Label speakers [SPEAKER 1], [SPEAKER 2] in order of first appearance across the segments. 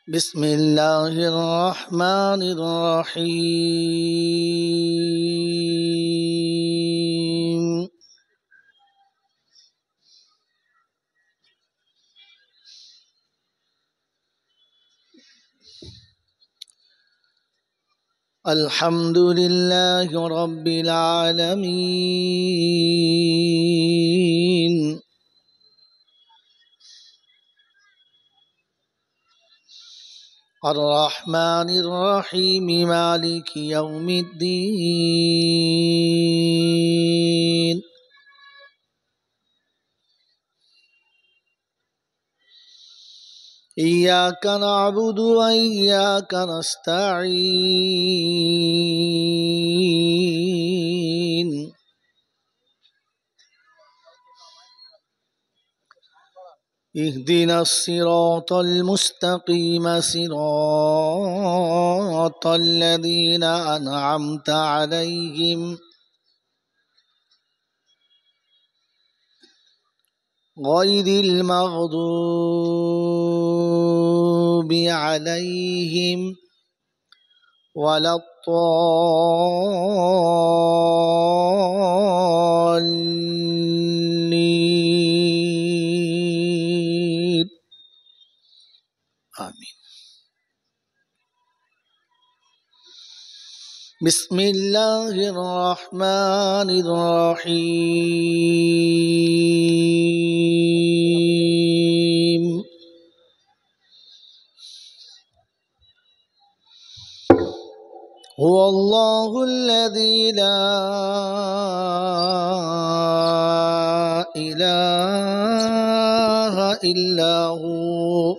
[SPEAKER 1] بسم الله الرحمن الرحيم الحمد لله رب العالمين الرحمن الرحيم مالك يوم الدين إياك نعبد وإياك نستعين اهدنا الصراط المستقيم صراط الذين أنعمت عليهم غير المغضوب عليهم ولا الضالين آمين. بسم الله الرحمن الرحيم هو الله الذي لا إله إلا هو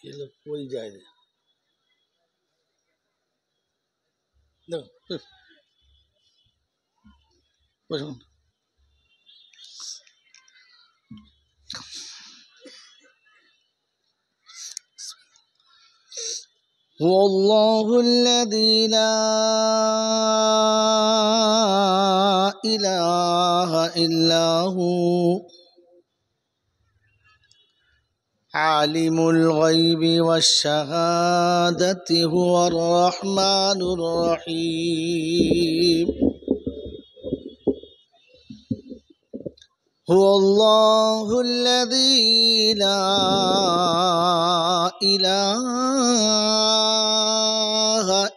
[SPEAKER 1] ये लोग कोई जाए नहीं هو الله الذي لا إله إلا هو عالم الغيب والشهادة هو الرحمن الرحيم هو الله الذي لا إله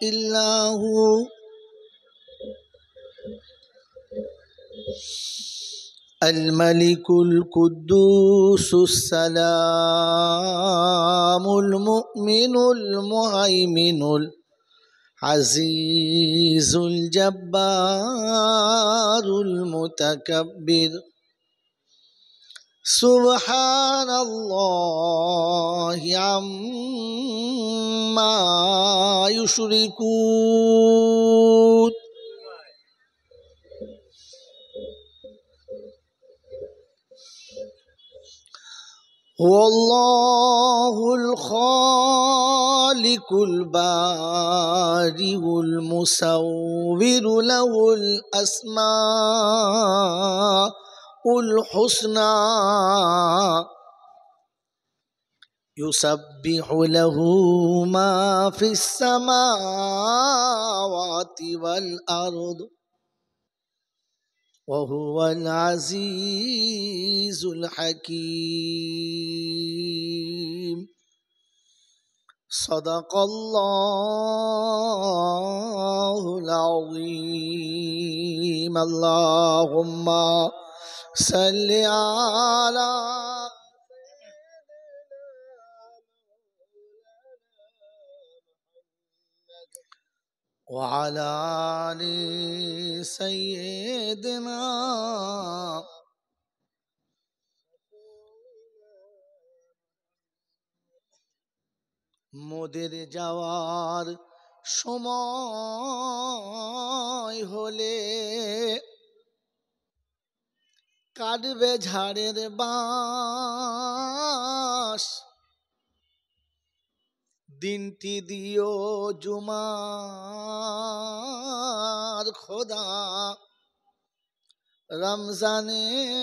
[SPEAKER 1] إلا هو الملك القدوس السلام المؤمن المهيمن العزيز الجبار المتكبر سبحان الله عما يشركون هو الله الخالق البارئ المصور له الأسماء الحسنى يسبح له ما في السماوات والأرض وهو العزيز الحكيم صدق الله العظيم اللهم صل على وعلى آل سيدنا মোদের যাওয়ার সময় হলে কাটবে ঝাড়ের বাঁশ দিনটি দিও জুমার খোদা রমজানের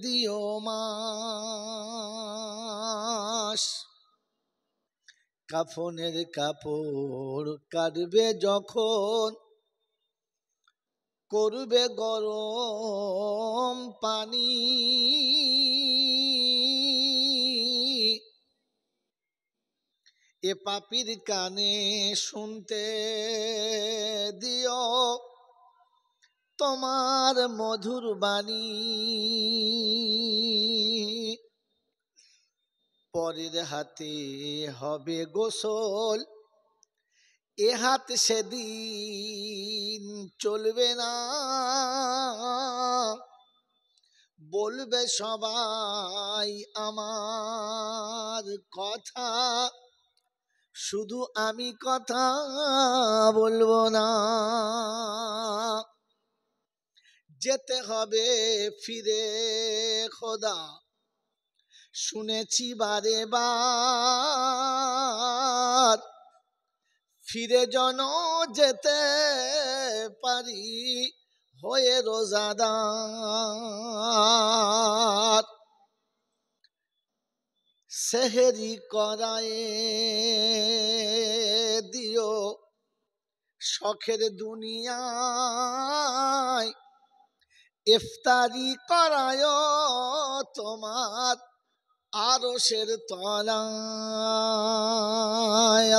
[SPEAKER 1] দিও মাস কাফনের কাপড় কাটবে যখন করবে গরম পানি এ পাপির কানে শুনতে দিও তোমার মধুর বাণী পরের হাতে হবে গোসল এ হাত সেদিন চলবে না বলবে সবাই আমার কথা শুধু আমি কথা বলবো না যেতে হবে ফিরে খোদা শুনেছি বারে বার ফিরে যেন যেতে পারি হয়ে রোজাদার সেহেরি করায়ে দিও শখের দুনিয়ায় ইফতারি করায় তোমার আরশের তলায়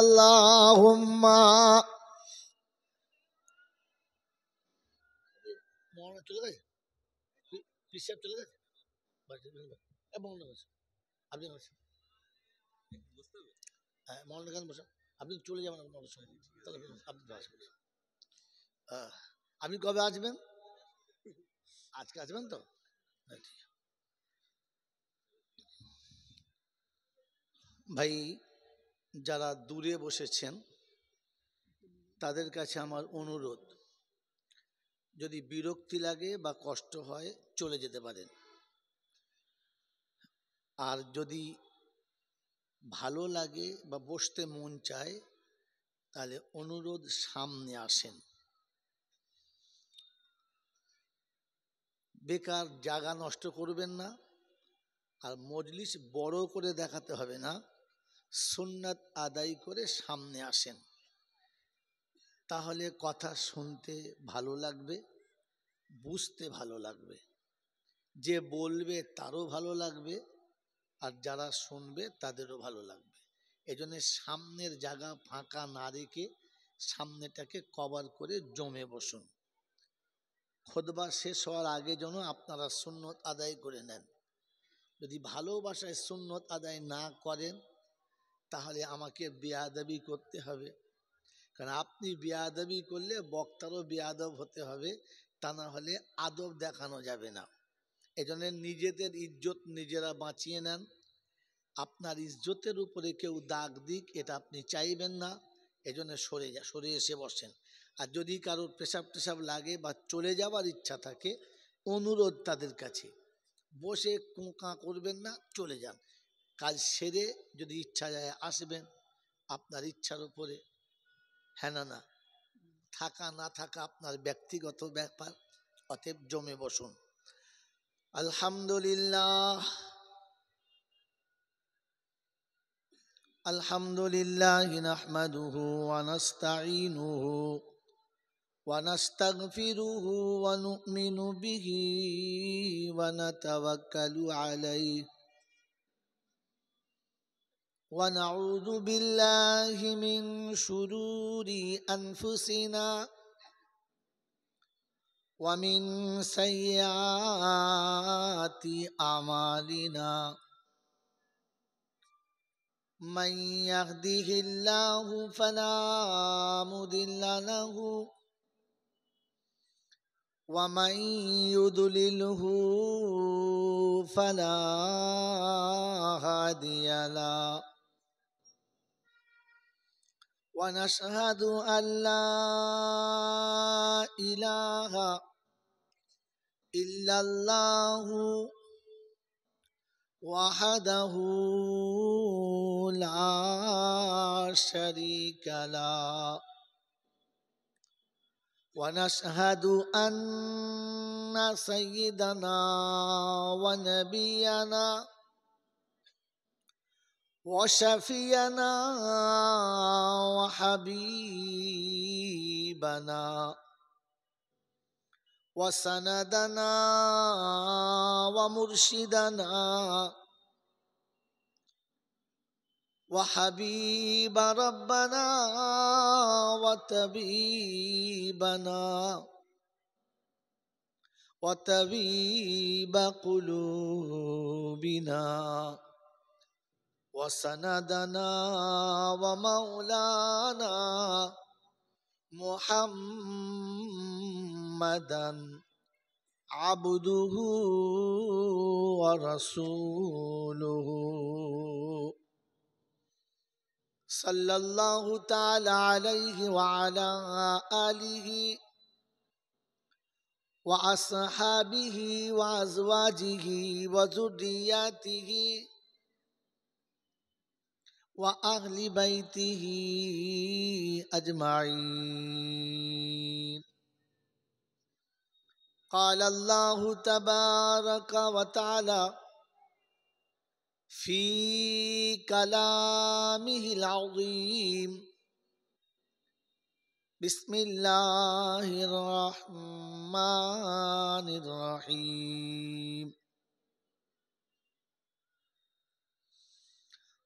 [SPEAKER 1] আল্লাহুম্মা মনে চলে গেছে পিসাব চলে গেছে এবং আপনি হ্যাঁ মনে গান বসা আপনি চলে যাবেন আপনার সঙ্গে তাহলে আপনি আসবেন আপনি কবে আসবেন আজকে আসবেন তো ভাই যারা দূরে বসেছেন তাদের কাছে আমার অনুরোধ যদি বিরক্তি লাগে বা কষ্ট হয় চলে যেতে পারেন আর যদি ভালো লাগে বা বসতে মন চায় তাহলে অনুরোধ সামনে আসেন বেকার জায়গা নষ্ট করবেন না আর মজলিস বড় করে দেখাতে হবে না সুন্নাত আদায় করে সামনে আসেন তাহলে কথা শুনতে ভালো লাগবে বুঝতে ভালো লাগবে যে বলবে তারও ভালো লাগবে আর যারা শুনবে তাদেরও ভালো লাগবে এজন্য সামনের জায়গা ফাঁকা না রেখে সামনেটাকে কভার করে জমে বসুন খুতবা শেষ হওয়ার আগে যেন আপনারা সুন্নত আদায় করে নেন যদি ভালোবাসায় সুন্নত আদায় না করেন তাহলে আমাকে বেয়াদবি করতে হবে কারণ আপনি বেয়াদবি করলে বক্তারও বেয়াদব হতে হবে তা না হলে আদব দেখানো যাবে না এজন্য নিজেদের ইজ্জত নিজেরা বাঁচিয়ে নেন আপনার ইজ্জতের উপরে কেউ দাগ দিক এটা আপনি চাইবেন না এজন্য সরে এসে বসেন আর যদি কারোর পেশাব টেশাব লাগে বা চলে যাওয়ার ইচ্ছা থাকে অনুরোধ তাদের কাছে বসে কোঁকা করবেন না চলে যান কাজ সেরে যদি ইচ্ছা যায় আসবেন আপনার ইচ্ছার উপরে হ্যাঁ না থাকা না থাকা আপনার ব্যক্তিগত ব্যাপার অতএব জমে বসুন আলহামদুলিল্লাহ আলহামদুলিল্লাহ নাহমাদুহু ওয়া নাস্তাঈনুহু ওয়া নাস্তাগফিরুহু ওয়া নু'মিনু বিহি ওয়া নাতাওয়াক্কালু আলাইহি ونعوذ بالله من شرور أنفسنا ومن سيئات أعمالنا من يهده الله فلا مضل له ومن يضلله فلا هادي له ونشهد أن لا إله إلا الله وحده لا شريك له ونشهد أن سيدنا ونبينا وشفينا وحبيبنا وسندنا ومرشدنا وحبيب ربنا وطبيبنا وطبيب قلوبنا وسندنا ومولانا محمدا عبده ورسوله صلى الله تعالى عليه وعلى آله وأصحابه وأزواجه وذرياته وأهل بيته أجمعين. قال الله تبارك وتعالى في كلامه العظيم بسم الله الرحمن الرحيم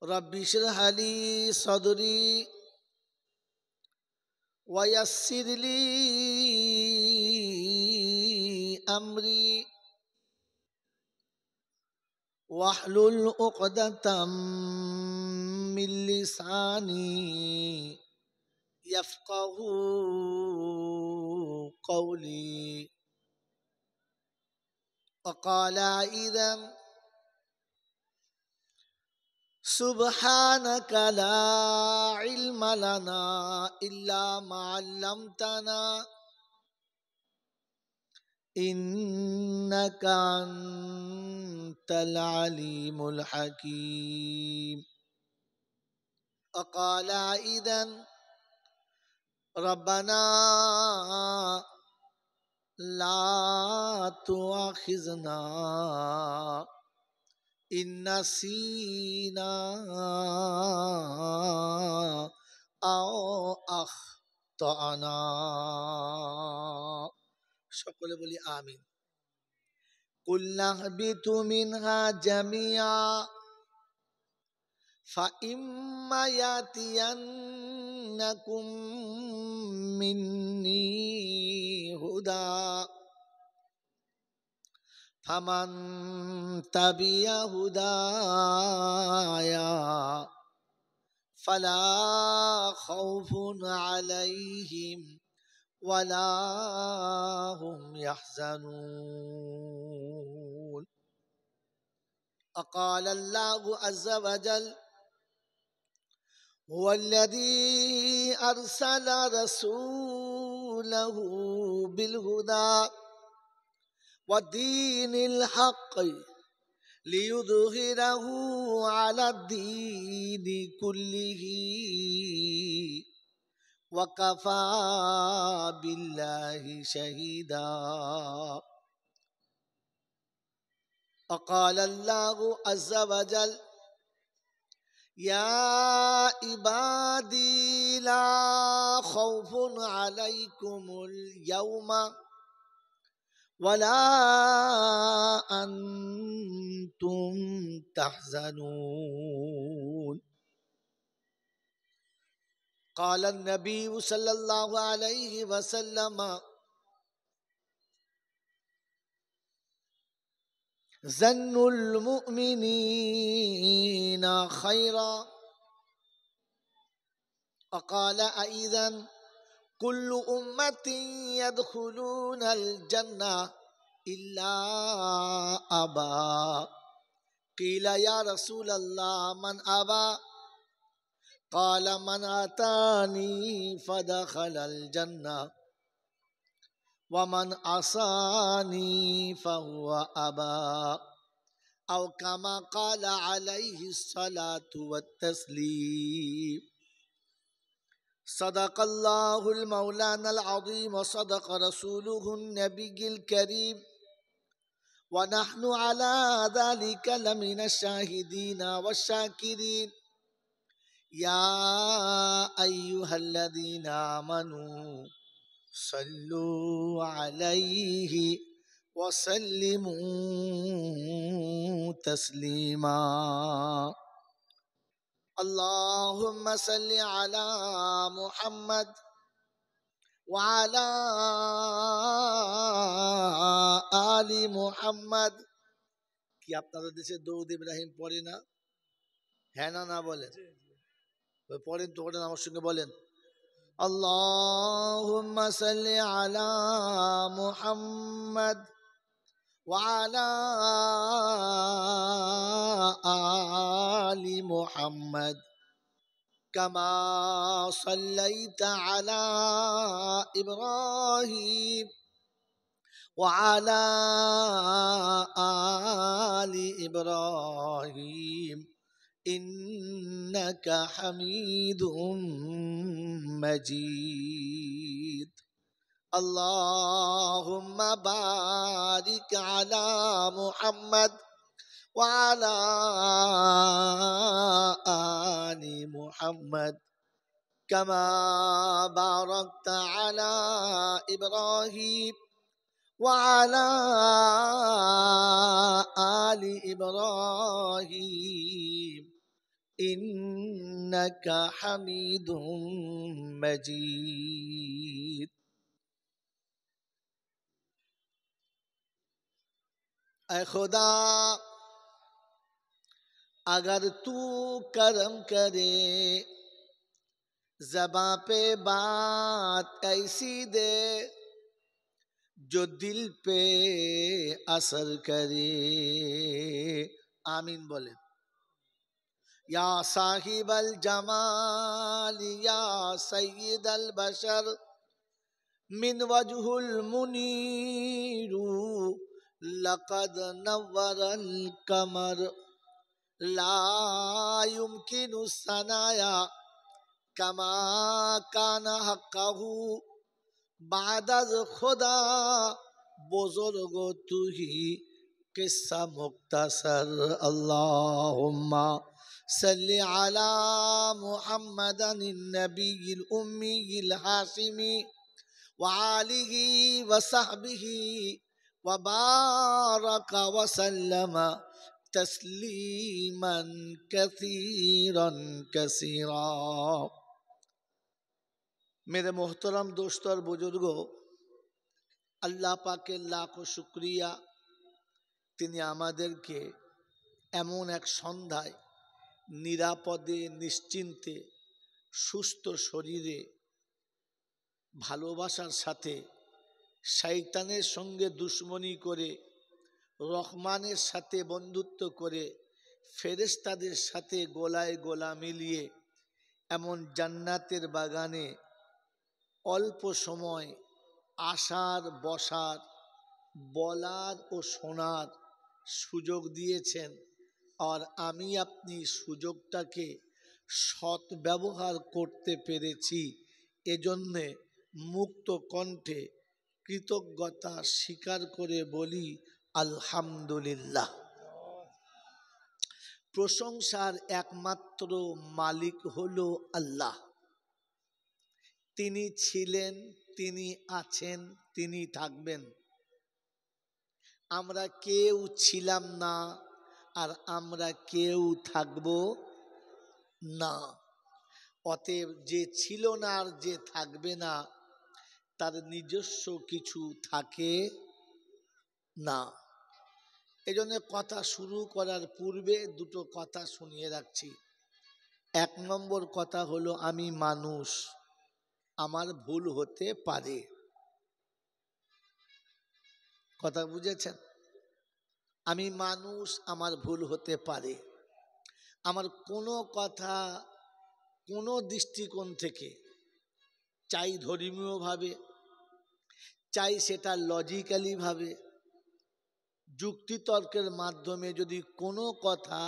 [SPEAKER 1] رب اشرح لي صدري ويسر لي أمري واحلل عقدة من لساني يفقه قولي. وقال أيضا سبحانك لا علم لنا إلا ما علمتنا إنك أنت العليم الحكيم. وقال أيضا ربنا لا تؤاخذنا إن نسينا أو أخطأنا. সকলে বলি আমিন। قلنا اهبطوا منها جميعا فإما يأتينكم مني هدى فمن تبع هدايا فلا خوف عليهم ولا هم يحزنون. وقال الله عز وجل هو الذي أرسل رسوله بالهدى ودين الحق ليظهره على الدين كله وكفى بالله شهيدا. وقال الله عز وجل يا عبادي لا خوف عليكم اليوم ولا أنتم تحزنون. قال النبي صلى الله عليه وسلم ظن المؤمنين خيرا وقال أيضا كل أمة يدخلون الجنة إلا أبا قيل يا رسول الله من أبى قال من أتاني فدخل الجنة ومن عصاني فهو أبى أو كما قال عليه الصلاة والتسليم صدق الله المولانا العظيم وصدق رسوله النبي الكريم ونحن على ذلك لمن الشاهدين والشاكرين يا أيها الذين آمنوا صلوا عليه وسلموا تسليما اللهم صل على محمد وعلى آل محمد কি আপনাদের দেশে দরুদ ইব্রাহিম পড়ে না? হ্যাঁ না না বলেন? পড়েন তো, পড়েন আমার সঙ্গে বলেন আল্লাহুম্মা সাল্লি আলা মুহাম্মদ وعلى آل محمد كما صليت على إبراهيم وعلى آل إبراهيم إنك حميد مجيد اللهم بارك على محمد وعلى آل محمد كما باركت على إبراهيم وعلى آل إبراهيم إنك حميد مجيد ऐ खुदा अगर तू करम करे ज़बां पे बात ऐसी दे जो दिल पे असर करे आमीन बोले या साहिबल जमाल या सय्यदल बशर मिन वजहुल मुनीरू लक़द नव्वरल कमर ला युमकिनु सनाया कमा काना हक़्क़हु बादज खुदा बुजुर्ग तू ही किस्सा मुख्तसर अल्लाहुम्मा सल्ली अला मुहम्मदन नबील उम्मील हाशिमी व आलिही व सहबिही व बारक व सल्लम तस्लीमन कसीरन कसीरा। मेरे मोहतरम दोस्तों और बुजुर्गों, अल्लाह पाकेर लाखो शुक्रिया, তিনি আমাদেরকে এমন এক সন্ধ্যায় নিরাপদে নিশ্চিন্তে সুস্থ শরীরে ভালোবাসার সাথে শয়তানের সঙ্গে দুশ্মনী করে রহমানের সাথে বন্ধুত্ব করে ফেরেশতাদের সাথে গোলায় গোলা মিলিয়ে এমন জান্নাতের বাগানে অল্প সময় আসার বসার বলার ও শোনার সুযোগ দিয়েছেন। আর আমি আপনি সুযোগটাকে সৎ ব্যবহার করতে পেরেছি, এজন্যে মুক্ত কণ্ঠে কৃতজ্ঞতা স্বীকার করে বলি আলহামদুলিল্লাহ। প্রশংসার একমাত্র মালিক হলো আল্লাহ। তিনি ছিলেন, তিনি আছেন, তিনি থাকবেন। আমরা কেউ ছিলাম না আর আমরা কেউ থাকব না। অতএব যে ছিল না আর যে থাকবে না তার নিজস্ব কিছু থাকে না। এজন্য কথা শুরু করার পূর্বে দুটো কথা শুনিয়ে রাখছি। 1 নম্বর কথা হলো, আমি মানুষ, আমার ভুল হতে পারে। কথা বুঝেছেন? আমি মানুষ, আমার ভুল হতে পারে। আমার কোনো কথা কোনো দৃষ্টিকোণ থেকে, চাই ধর্মীয়ভাবে, চাই সেটা লজিক্যালি ভাবে, যুক্তিতর্কের মাধ্যমে যদি কোনো কথা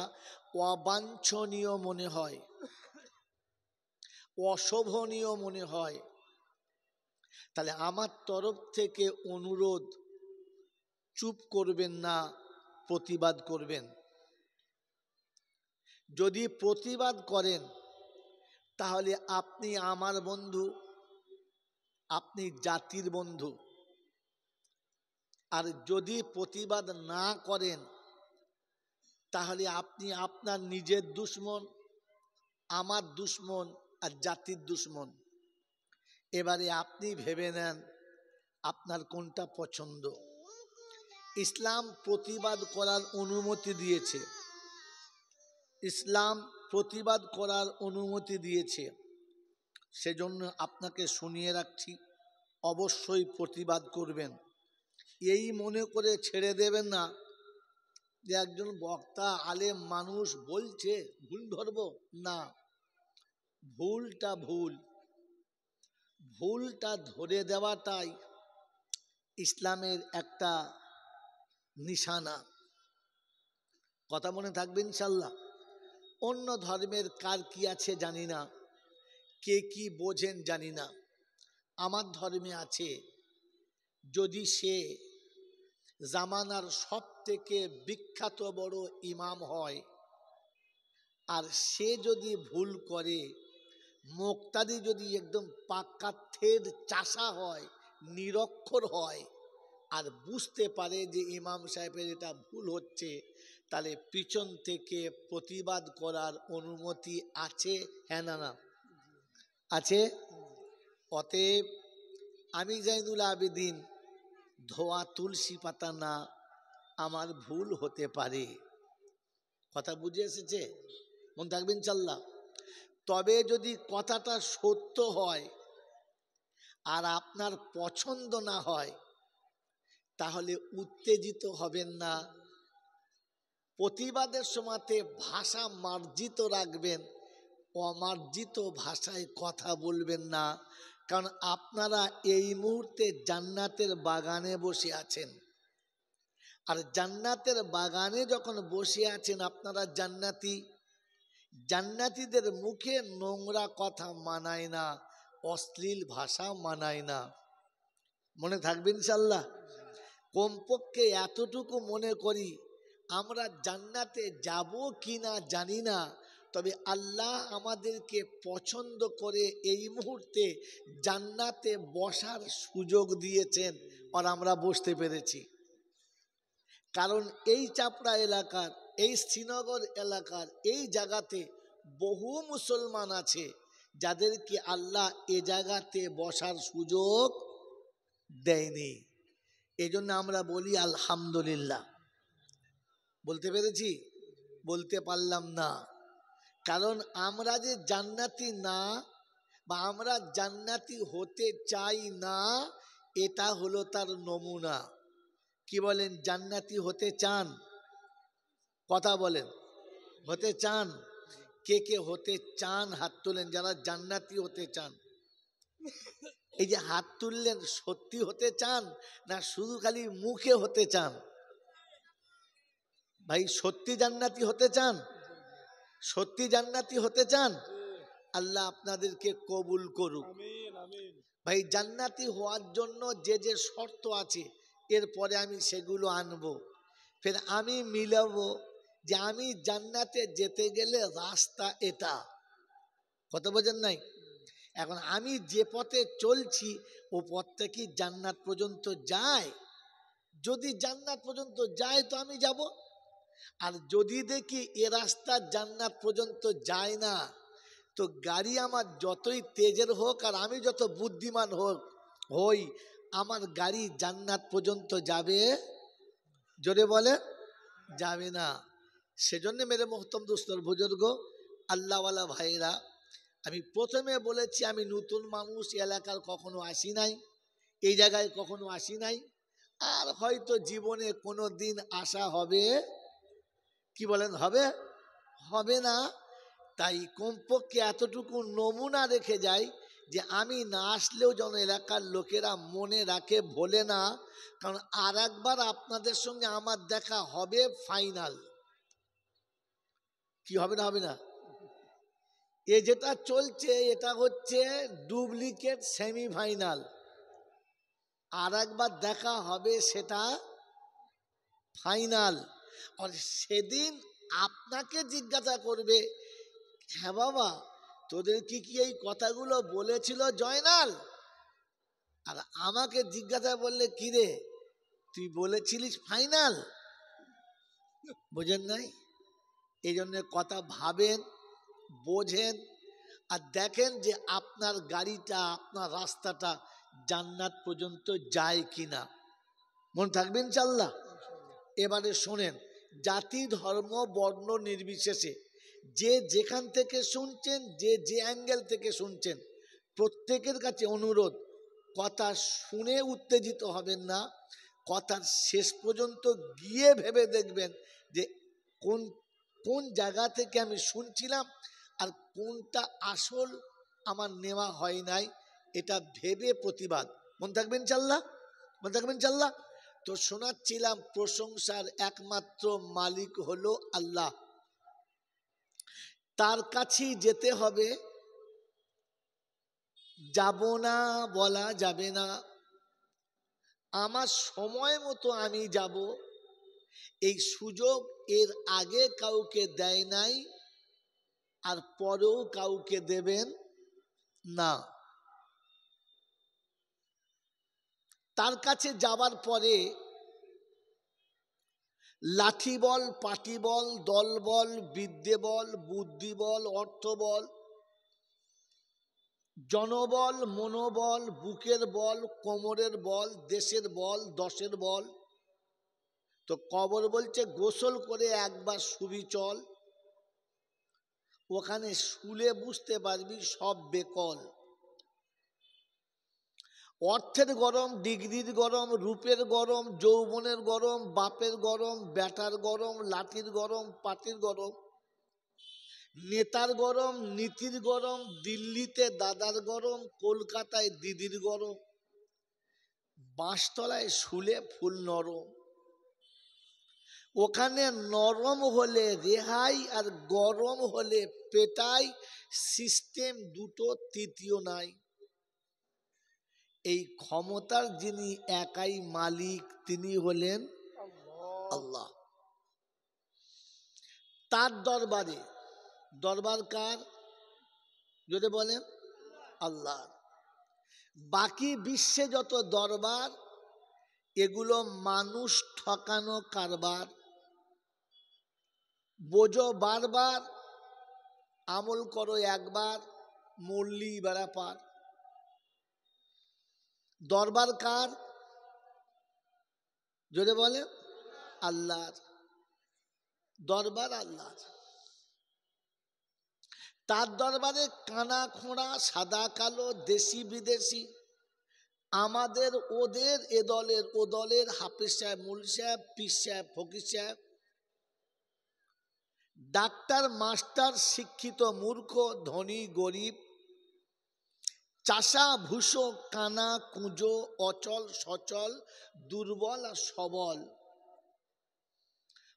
[SPEAKER 1] অবাঞ্ছনীয় মনে হয়, অশোভনীয় মনে হয়, তাহলে আমার তরফ থেকে অনুরোধ, চুপ করবেন না, প্রতিবাদ করবেন। যদি প্রতিবাদ করেন তাহলে আপনি আমার বন্ধু, আপনি জাতির বন্ধু। আর যদি প্রতিবাদ না করেন তাহলে আপনি আপনার নিজের দুশমন, আমার দুশমন আর জাতির দুশমন। এবারে আপনি ভেবে নেন আপনার কোনটা পছন্দ। ইসলাম প্রতিবাদ করার অনুমতি দিয়েছে, ইসলাম প্রতিবাদ করার অনুমতি দিয়েছে। সেজন্য আপনাকে শুনিয়ে রাখছি, অবশ্যই প্রতিবাদ করবেন। এই মনে করে ছেড়ে দেবেন না যে একজন বক্তা আলেম মানুষ বলছে ভুল ধরবো না। ভুলটা ভুল, ভুলটা ধরে দেওয়াটাই ইসলামের একটা নিশানা। কথা মনে থাকবে ইনশাল্লাহ। অন্য ধর্মের কার কি আছে জানি না, কে কি বোঝেন জানি না। আমার ধর্মে আছে, যদি সে জামানার সব থেকে বিখ্যাত বড় ইমাম হয় আর সে যদি ভুল করে, মুক্তাদি যদি একদম পাক্কা থের চাষা হয়, নিরক্ষর হয়, আর বুঝতে পারে যে ইমাম সাহেবের এটা ভুল হচ্ছে, তাহলে পিছন থেকে প্রতিবাদ করার অনুমতি আছে, হ্যাঁ না না আছে। অতএব আমি জাইনুল আবেদিন ধোয়া তুলসী পাতা না, আমার ভুল হতে পারে। কথা বুঝে এসেছে? মন থাকবে ইনশাল্লাহ। তবে যদি কথাটা সত্য হয় আর আপনার পছন্দ না হয় তাহলে উত্তেজিত হবেন না। প্রতিবাদের সময়তে ভাষা মার্জিত রাখবেন, অমার্জিত ভাষায় কথা বলবেন না। কারণ আপনারা এই মুহূর্তে জান্নাতের বাগানে বসে আছেন, আর জান্নাতের বাগানে যখন বসে আছেন আপনারা জান্নাতি, জান্নাতীদের মুখে নোংরা কথা মানায় না, অশ্লীল ভাষা মানায় না। মনে থাকবে ইনশাল্লাহ। কমপক্ষে এতটুকু মনে করি, আমরা জান্নাতে যাব কি না জানি না, তবে আল্লাহ আমাদেরকে পছন্দ করে এই মুহূর্তে জান্নাতে বসার সুযোগ দিয়েছেন, আর আমরা বসতে পেরেছি। কারণ এই চাপড়া এলাকার, এই শ্রীনগর এলাকার এই জায়গাতে বহু মুসলমান আছে যাদেরকে আল্লাহ এ জায়গাতে বসার সুযোগ দেয়নি। এজন্য আমরা বলি আলহামদুলিল্লাহ। বলতে পেরেছি? বলতে পারলাম না। কারণ আমরা যে জান্নাতি না, বা আমরা জান্নাতি হতে চাই না, এটা হলো তার নমুনা। কি বলেন, জান্নাতি হতে চান? কথা বলেন, হতে চান? কে কে হতে চান হাত তোলেন, যারা জান্নাতি হতে চান। এই যে হাত তুললেন, সত্যি হতে চান না শুধু খালি মুখে হতে চান? ভাই সত্যি জান্নাতি হতে চান? সত্যি জান্নাতি হতে চান? আল্লাহ আপনাদেরকে কবুল করুক। ভাই জান্নাতি হওয়ার জন্য যে যে শর্ত আছে এরপরে আমি সেগুলো আনবো, ফের আমি মিলাবো যে আমি জান্নাতে যেতে গেলে রাস্তা এটা। কথা বোঝেন নাই? এখন আমি যে পথে চলছি ও পথটা কি জান্নাত পর্যন্ত যায়? যদি জান্নাত পর্যন্ত যায় তো আমি যাব, আর যদি দেখি এ রাস্তা জান্নাত পর্যন্ত যায় না, তো গাড়ি আমার যতই তেজের হোক আর আমি যত বুদ্ধিমান হই, আমার গাড়ি জান্নাত পর্যন্ত যাবে? জোরে বলে যাবে না। সেজন্য মেরে মোহতরম দোস্তর বুজুর্গ আল্লাহওয়ালা ভাইরা, আমি প্রথমে বলেছি আমি নতুন মানুষ, এলাকার কখনো আসি নাই, এই জায়গায় কখনো আসি নাই, আর হয়তো জীবনে কোনো দিন আসা হবে, কি বলেন হবে? হবে না। তাই কমপক্ষে এতটুকু নমুনা রেখে যাই যে আমি না আসলেও যেন এলাকার লোকেরা মনে রাখে, ভোলে না। কারণ আর একবার আপনাদের সঙ্গে আমার দেখা হবে ফাইনাল। কি হবে না? হবে না। এ যেটা চলছে এটা হচ্ছে ডুপ্লিকেট সেমিফাইনাল। আর একবার দেখা হবে সেটা ফাইনাল। আর সেদিন আপনাকে জিজ্ঞাসা করবে, হ্যাঁ বাবা তোদের কি এই কথাগুলো বলেছিল জয়নাল? আর আমাকে জিজ্ঞাসা বললে, কি রে তুই বলেছিলিস ফাইনাল? বোঝেন নাই? এই জন্য কথা ভাবেন, বোঝেন, আর দেখেন যে আপনার গাড়িটা, আপনার রাস্তাটা জান্নাত পর্যন্ত যায় কিনা। মন থাকবে ইনশাআল্লাহ। এবারে শোনেন, জাতি ধর্ম বর্ণ নির্বিশেষে যে যেখান থেকে শুনছেন, যে যে অ্যাঙ্গেল থেকে শুনছেন, প্রত্যেকের কাছে অনুরোধ, কথা শুনে উত্তেজিত হবেন না, কথার শেষ পর্যন্ত গিয়ে ভেবে দেখবেন যে কোন কোন জায়গা থেকে আমি শুনছিলাম আর কোনটা আসল আমার নেওয়া হয় নাই, এটা ভেবে প্রতিবাদ। মন থাকবেন ইনশাআল্লাহ, মন থাকবেন ইনশাআল্লাহ। তো শোনাচ্ছিলাম প্রশংসার একমাত্র মালিক হলো আল্লাহ, তার কাছেই যেতে হবে, যাব না বলা যাবে না। আমার সময় মতো আমি যাব, এই সুযোগ এর আগে কাউকে দেয় নাই আর পরেও কাউকে দেবেন না। তার কাছে যাবার পরে লাঠি বল, পাটি বল, দল বল, বিদ্যে বল, বুদ্ধি বল, অর্থ বল, জনবল, মনোবল, বুকের বল, কোমরের বল, দেশের বল, দশের বল। তো কবর বলছে গোসল করে একবার শুবি চল, ওখানে শুলে বুঝতে পারবি সব বেকল। অর্থের গরম, ডিগ্রির গরম, রূপের গরম, যৌবনের গরম, বাপের গরম, ব্যাটার গরম, লাঠির গরম, পাটির গরম, নেতার গরম, নীতির গরম, দিল্লিতে দাদার গরম, কলকাতায় দিদির গরম, বাঁশতলায় শুলে ফুল নরম। ওখানে নরম হলে রেহাই আর গরম হলে পেটাই, সিস্টেম দুটো তৃতীয় নাই। এই ক্ষমতার যিনি একাই মালিক তিনি হলেন আল্লাহ। তার দরবারে, দরবার কার? যদি বলেন আল্লাহ। বাকি বিশ্বে যত দরবার, এগুলো মানুষ ঠকানো কারবার। বোঝো বারবার, আমল করো একবার, মল্লি বেড়া পার। দরবার কার? যদি বলে আল্লাহর। দরবার আল্লাহর। তার দরবারে কানা খোঁড়া, সাদা কালো, দেশি বিদেশি, আমাদের ওদের, এ দলের ও দলের, হাফিজ সাহেব, মুল সাহেব, পীর সাহেব, ফকির সাহেব, ডাক্তার, মাস্টার, শিক্ষিত মূর্খ, ধনী গরিব, চাষা ভুষো, কানা কুঁজো, অচল সচল, দুর্বল আর সবল,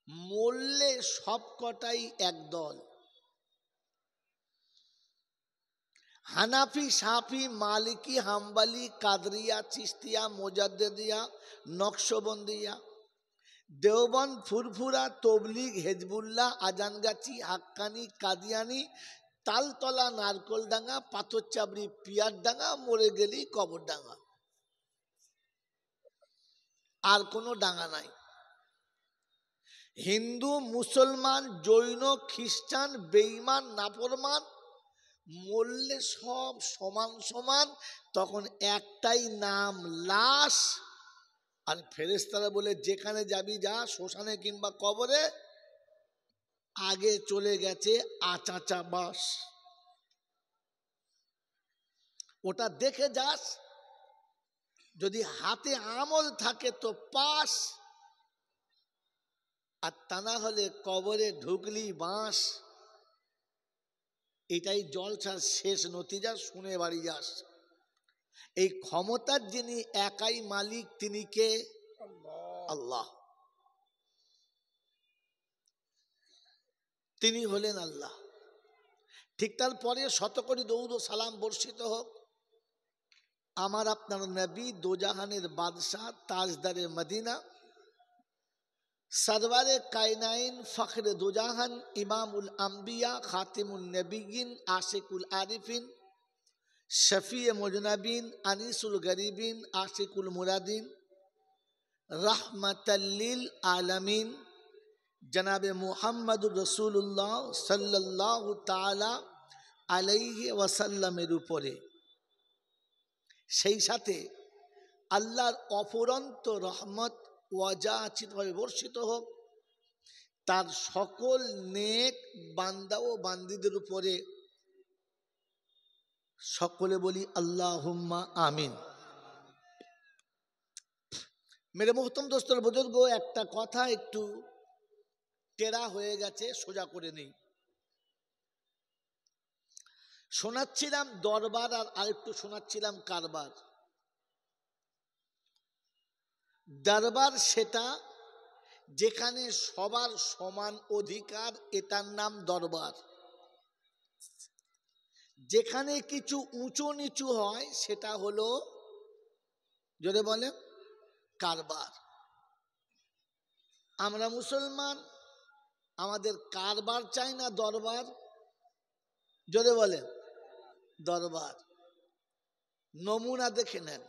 [SPEAKER 1] মরলে সব কটাই একদল। হানাফি, সাফি, মালিকি, হাম্বালি, কাদরিয়া, চিস্তিয়া, মোজাদ্দেদিয়া, নকশবন্দিয়া, দেওবন্দ, ফুরফুরা, তবলিগ, হেজবুল্লাহ, আজানগাছি, হাক্কানি, কাদিয়ানি, তালতলা, নারকলডাঙ্গা, পাথরচাবড়ি, পিয়ারডাঙ্গা, মরে গেলি কবরডাঙ্গা। আর কোনো ডাঙ্গা নাই। হিন্দু, মুসলমান, জৈন, খ্রিস্টান, বেঈমান, নাফরমান, মরলে সব সমান সমান, তখন একটাই নাম লাশ। আর ফেরেশতারা বলে যেখানে যাবি যা, শ্মশানে কিংবা কবরে, আগে চলে গেছে আচাচা বাস, ওটা দেখে যাস, যদি হাতে আমল থাকে তো পাস, আর তা না হলে কবরে ঢুকলি বাঁশ। এটাই জলসার শেষ নতিজা, শুনে বাড়ি যাস। এই ক্ষমতার যিনি একাই মালিক, তিনি কে? আল্লাহ। তিনি হলেন আল্লাহ। ঠিক তারপরে শতকোটি দরুদ ও সালাম বর্ষিত হোক আমার আপনার নবী, দোজাহানের বাদশাহ, তাজদারে মদিনা, সরওয়ারে কায়নাইন, ফখরে দোজাহান, ইমামুল আম্বিয়া, খাতিমুন নবিয়িন, আশিকুল আরিফিন, শফিয়ে মুজনাবিন, আনিসুল গরিবিন, আশিকুল মুরাদিন, রাহমাতাল্লিল আলামিন, জনাবে মুহাম্মদুর রাসূলুল্লাহ সাল্লাল্লাহু তাআলা আলাইহি ওয়াসাল্লামের উপরে, সেই সাথে আল্লাহর অফুরন্ত রহমত ওয়াজাচিতভাবে বর্ষিত হোক তার সকল নেক বান্দা ও বান্দীদের উপরে। সকলে বলি আল্লাহুম্মা আমিন। মেরে মোহতরম দোস্তর বুজুর্গ, একটা কথা একটু টেরা হয়ে গেছে, সোজা করে নেই। শোনাচ্ছিলাম দরবার, আর আরেকটু শোনাচ্ছিলাম কারবার। দরবার সেটা যেখানে সবার সমান অধিকার, এটার নাম দরবার। যেখানে কিছু উঁচু নিচু হয় সেটা হলো, যদি বলেন, কারবার। আমরা মুসলমান, আমাদের কারবার চাই না দরবার? যদি বলেন দরবার। নমুনা দেখে নেন,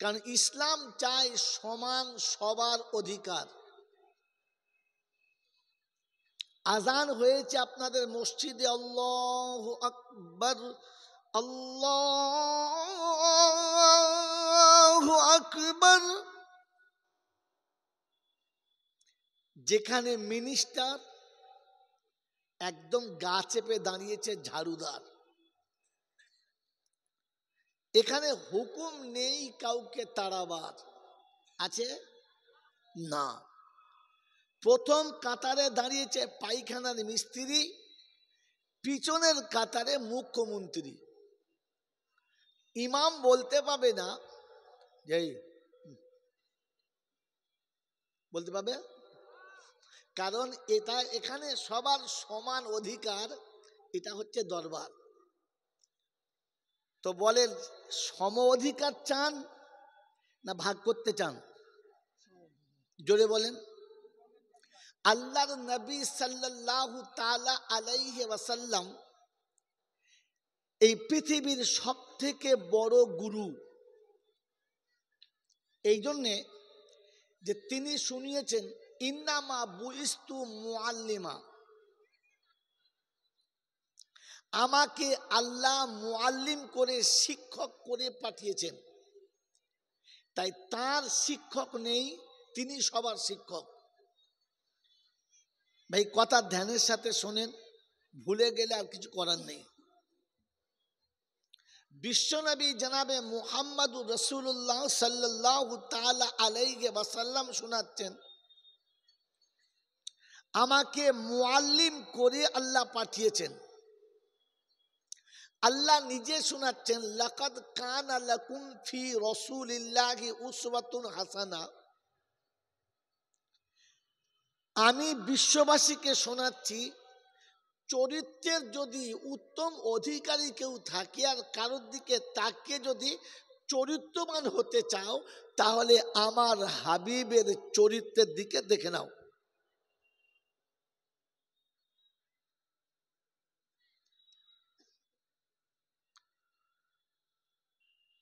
[SPEAKER 1] কারণ ইসলাম চায় সমান সবার অধিকার। আজান হয়েছে আপনাদের মসজিদে, আল্লাহু আকবার, আল্লাহু আকবার। যেখানে মিনিস্টার একদম গা চেপে দাঁড়িয়েছে ঝাড়ুদার, এখানে হুকুম নেই কাউকে তাড়াবার, আছে না। প্রথম কাতারে দাঁড়িয়েছে পায়খানার মিস্ত্রি, পিছনের কাতারে মুখ্যমন্ত্রী। ইমাম বলতে পাবে না, যেই বলতে পাবে, কারণ এটা এখানে সবার সমান অধিকার, এটা হচ্ছে দরবার। তো বলেন, সম অধিকার চান না ভাগ করতে চান? জোরে বলেন। আল্লাহর নবী সাল্লাল্লাহু তাআলা আলাইহি ওয়াসাল্লাম এই পৃথিবীর সব থেকে বড় গুরু, এই জন্যে যে তিনি শুনিয়েছেন ইন্নামা বুইস্তু মুআল্লিমা, আমাকে আল্লাহ মুআল্লিম করে, শিক্ষক করে পাঠিয়েছেন। তাই তার শিক্ষক নেই, তিনি সবার শিক্ষক। ভাই কথা ধ্যানের সাথে শোনেন, ভুলে গেলে আর কিছু করার নেই। বিশ্বনবী জনাবে মুহাম্মদুর রাসূলুল্লাহ সাল্লাল্লাহু তাআলা আলাইহি ওয়াসাল্লাম শোনাচ্ছেন, আমাকে মুআল্লিম করে আল্লাহ পাঠিয়েছেন। আল্লাহ নিজে শোনাচ্ছেন, লাকাদ কানা লাকুম ফি রাসূলিল্লাহি উসওয়াতুন হাসানা। আমি বিশ্ববাসীকে শোনাচ্ছি, চরিত্রের যদি উত্তম অধিকারী কেউ থাকে আর কারোর দিকে তাকিয়ে যদি চরিত্রবান হতে চাও, তাহলে আমার হাবিবের চরিত্রের দিকে দেখে নাও।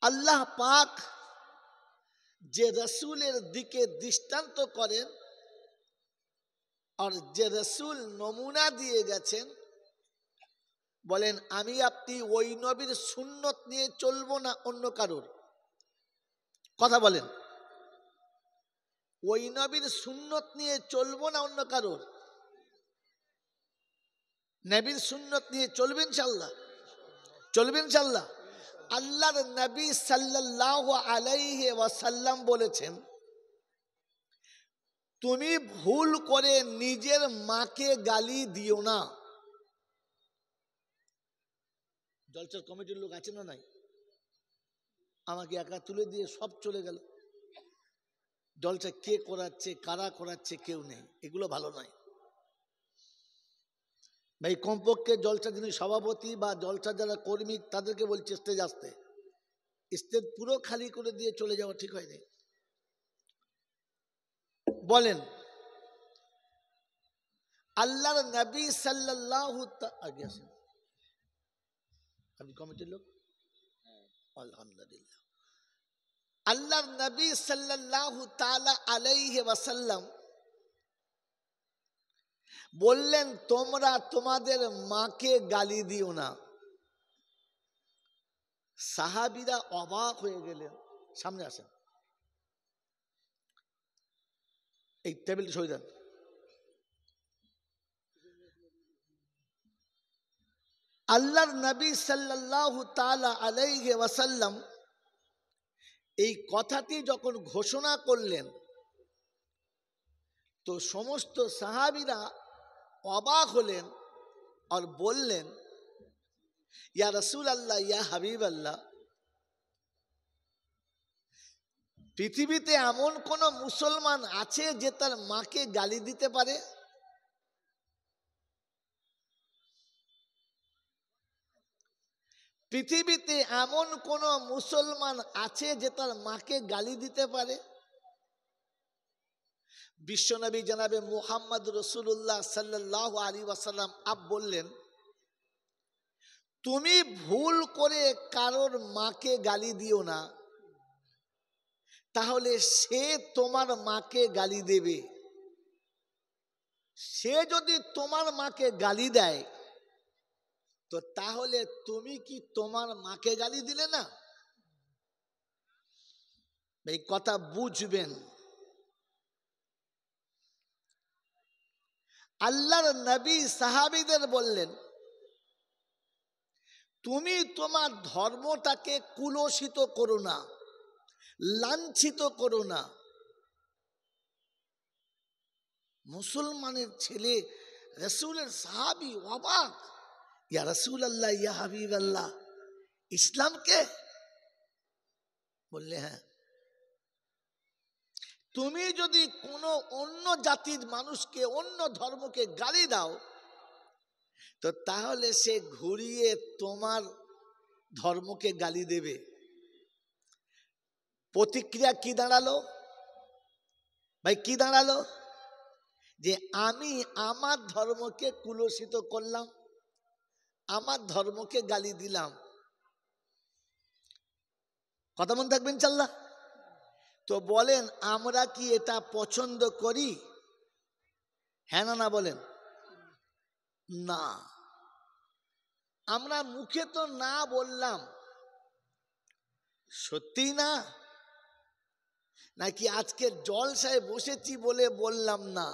[SPEAKER 1] আল্লাহ পাক যে রসুলের দিকে দৃষ্টান্ত করেন আর যে রসুল নমুনা দিয়ে গেছেন, বলেন আমি আপনি ওই নবীর সুন্নত নিয়ে চলবো না অন্য কারোর? কথা বলেন, ওই নবীর সুন্নত নিয়ে চলবো না অন্য কারোর? নবীর সুন্নত নিয়ে চলবেন ইনশাআল্লাহ, চলবেন ইনশাআল্লাহ। আল্লাহর নবী সাল্লাল্লাহু আলাইহি ওয়াসাল্লাম বলেছেন, তুমি ভুল করে নিজের মাকে গালি দিও না। জলসার কমিটির লোক আছে না নাই? আমাকে একা তুলে দিয়ে সব চলে গেল। জলসা কে করাচ্ছে, কারা করাচ্ছে কেউ নেই, এগুলো ভালো নয় ভাই। কমপক্ষে জলসা যিনি সভাপতি বা জলসা যারা কর্মী তাদেরকে বলছে স্টেজ আসতে, স্টেজ পুরো খালি করে দিয়ে চলে যাওয়া ঠিক হয়নি। বলেন আল্লাহর নবী সাল্লাল্লাহু আগে আসেন, আপনি কমিটির লোক, আলহামদুলিল্লাহ। আল্লাহর নবী সাল্লাল্লাহু তাআলা আলাইহি ওয়াসাল্লাম বললেন, তোমরা তোমাদের মাকে গালি দিও না। সাহাবীরা অবাক হয়ে গেলেন। সামনে আসেন, এই টেবিলটা সরিয়ে দেন। আল্লাহর নবী সাল্লাল্লাহু তাআলা আলাইহি ওয়াসাল্লাম এই কথাটি যখন ঘোষণা করলেন, তো সমস্ত সাহাবীরা অবাক হলেন আর বললেন, ইয়া রাসূলুল্লাহ, ইয়া হাবিবাল্লাহ, পৃথিবীতে এমন কোন মুসলমান আছে যে তার মাকে গালি দিতে পারে? পৃথিবীতে এমন কোন মুসলমান আছে যে তার মাকে গালি দিতে পারে? বিশ্বনবী জনাবে মুহাম্মদ রাসূলুল্লাহ সাল্লাল্লাহু আলাইহি ওয়াসাল্লাম বললেন, তুমি ভুল করে কারোর মাকে গালি দিও না, তাহলে সে তোমার মাকে গালি দেবে। সে যদি তোমার মাকে গালি দেয়, তো তাহলে তুমি কি তোমার মাকে গালি দিলে না? এই কথা বুঝবেন। আল্লাহর নবী সাহাবীদের বললেন, তুমি তোমার ধর্মটাকে কুলসিত করো না, লাঞ্ছিত করো না। মুসলমানের ছেলে রাসূলের সাহাবী অবাক, ইয়া রাসূলুল্লাহ, ইয়া হাবিবাল্লাহ, ইসলামকে? বললে হ্যাঁ। তুমি যদি কোনো অন্য জাতির মানুষকে, অন্য ধর্মকে গালি দাও, তো তাহলে সে ঘুরিয়ে তোমার ধর্মকে গালি দেবে। প্রতিক্রিয়া কি দাঁড়ালো ভাই? কি দাঁড়ালো? যে আমি আমার ধর্মকে কুলসিত করলাম, আমার ধর্মকে গালি দিলাম। কথা মনে থাকবেন ইনশাআল্লাহ। তো বলেন আমরা কি এটা পছন্দ করি? হ্যাঁ না না বলেন না। আমরা মুখে তো না বললাম, সত্যি না? নাকি আজকে জলসায় বসেছি বলে বললাম না?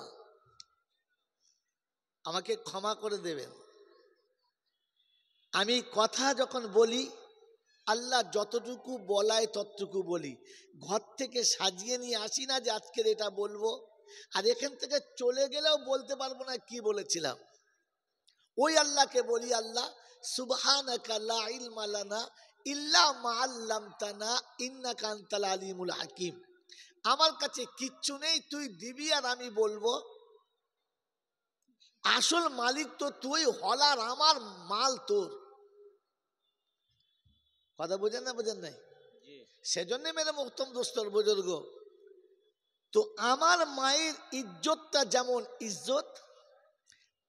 [SPEAKER 1] আমাকে ক্ষমা করে দেবেন। আমি কথা যখন বলি, আল্লাহ যতটুকু বলায় ততটুকু বলি। ঘর থেকে সাজিয়ে নিয়ে আসি না যে আজকের এটা বলবো, আর এখান থেকে চলে গেলেও বলতে পারবো না কি বলেছিলাম। ওই আল্লাহকে বলি, আল্লাহ সুবহানাকা লা ইলমা লানা ইল্লা মা আল্লামতানা ইন্নাকা আনতাল আলিমুল হাকিম। আমার কাছে কিচ্ছু নেই, তুই দিবি আর আমি বলবো। আসল মালিক তো তুই, হলার আমার, মাল তোর। কথা বোঝেন না বোঝেন নাই? সেজন্য মেরে মুহতরম দোস্তর বুজুর্গ, তো আমার মায়ের ইজ্জতটা যেমন ইজ্জত,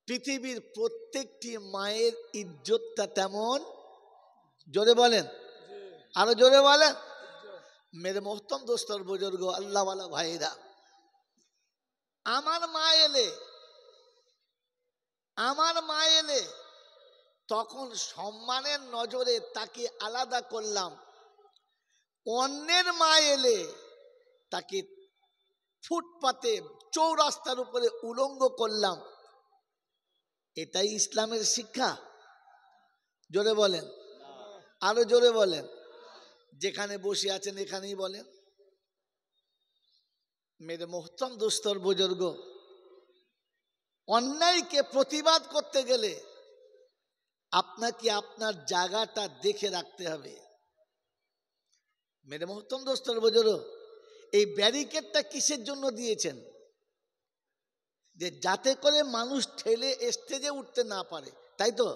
[SPEAKER 1] পৃথিবীর প্রত্যেকটি মায়ের ইজ্জতটা তেমন। জোরে বলেন, আরো জোরে বলেন। মেরে মুহতরম দোস্তর বুজুর্গ, আল্লাহওয়ালা ভাইরা, আমার মা এলে তখন সম্মানের নজরে তাকে আলাদা করলাম। অন্যের মা এলে তাকে ফুটপাতে চৌরাস্তার উপরে উলঙ্গ করলাম। এটাই ইসলামের শিক্ষা? জোরে বলেন, আরো জোরে বলেন। যেখানে বসে আছেন এখানেই বলেন। মেরে মোহতরম দোস্তর বুজুর্গ, অন্যায়কে প্রতিবাদ করতে গেলে আপনাকে আপনার জায়গাটা দেখে রাখতে হবে। মেরে মোহতরম দোস্তর বুজুর্গ, এই ব্যারিকেডটা কিসের জন্য দিয়েছেন? যে যাতে করে মানুষ ঠেলে স্টেজে উঠতে না পারে, তাই তো?